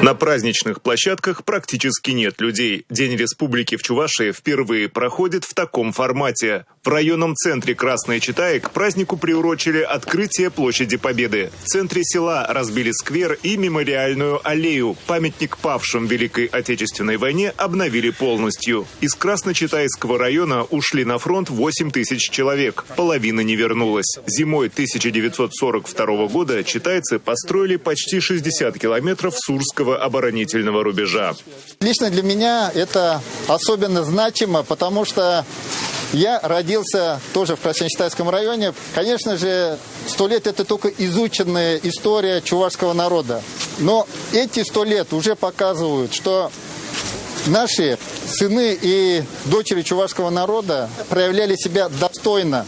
На праздничных площадках практически нет людей. День республики в Чувашии впервые проходит в таком формате. В районном центре Красной Читаи к празднику приурочили открытие площади Победы. В центре села разбили сквер и мемориальную аллею. Памятник павшим в Великой Отечественной войне обновили полностью. Из Красночитайского района ушли на фронт 8 тысяч человек. Половина не вернулась. Зимой 1942 года читайцы построили почти 60 километров Сурского оборонительного рубежа. Лично для меня это особенно значимо, потому что я родился тоже в Красночитайском районе. Конечно же, 100 лет – это только изученная история чувашского народа. Но эти 100 лет уже показывают, что наши сыны и дочери чувашского народа проявляли себя достойно.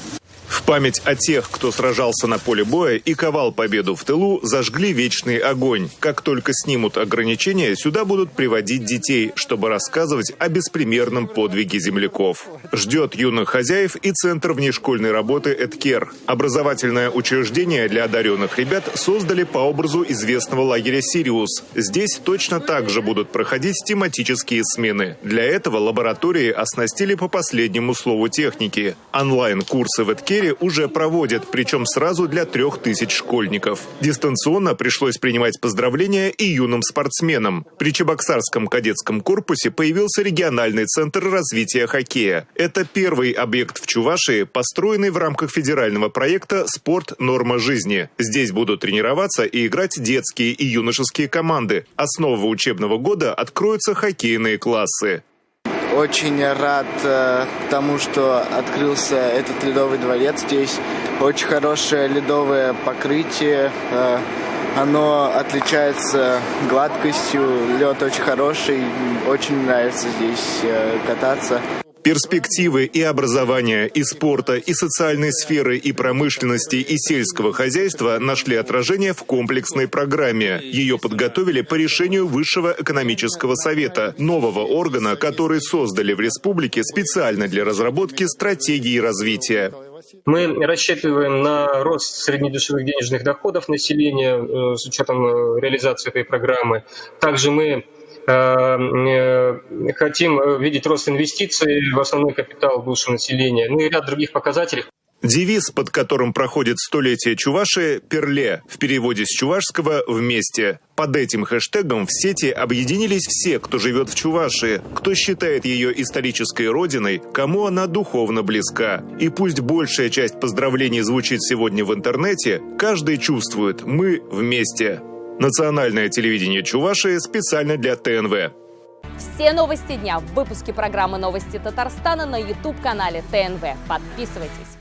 В память о тех, кто сражался на поле боя и ковал победу в тылу, зажгли вечный огонь. Как только снимут ограничения, сюда будут приводить детей, чтобы рассказывать о беспримерном подвиге земляков. Ждет юных хозяев и Центр внешкольной работы «Эдкер». Образовательное учреждение для одаренных ребят создали по образу известного лагеря «Сириус». Здесь точно так же будут проходить тематические смены. Для этого лаборатории оснастили по последнему слову техники. Онлайн-курсы в «Эдкере» уже проводят, причем сразу для 3000 школьников. Дистанционно пришлось принимать поздравления и юным спортсменам. При Чебоксарском кадетском корпусе появился региональный центр развития хоккея. Это первый объект в Чувашии, построенный в рамках федерального проекта «Спорт. Норма жизни». Здесь будут тренироваться и играть детские и юношеские команды. А с нового учебного года откроются хоккейные классы. Очень рад тому, что открылся этот ледовый дворец. Здесь очень хорошее ледовое покрытие. Оно отличается гладкостью. Лед очень хороший. Очень нравится здесь кататься. Перспективы и образования, и спорта, и социальной сферы, и промышленности, и сельского хозяйства нашли отражение в комплексной программе. Ее подготовили по решению Высшего экономического совета, нового органа, который создали в республике специально для разработки стратегии развития. Мы рассчитываем на рост среднедушевых денежных доходов населения с учетом реализации этой программы. Также мы хотим видеть рост инвестиций в основной капитал бывшего населения, ну и ряд других показателей. Девиз, под которым проходит столетие Чувашии, «Перле», в переводе с чувашского «вместе». Под этим хэштегом в сети объединились все, кто живет в Чувашии, кто считает ее исторической родиной, кому она духовно близка. И пусть большая часть поздравлений звучит сегодня в интернете, каждый чувствует «мы вместе». Национальное телевидение Чувашии специально для ТНВ. Все новости дня в выпуске программы «Новости Татарстана» на YouTube-канале ТНВ. Подписывайтесь.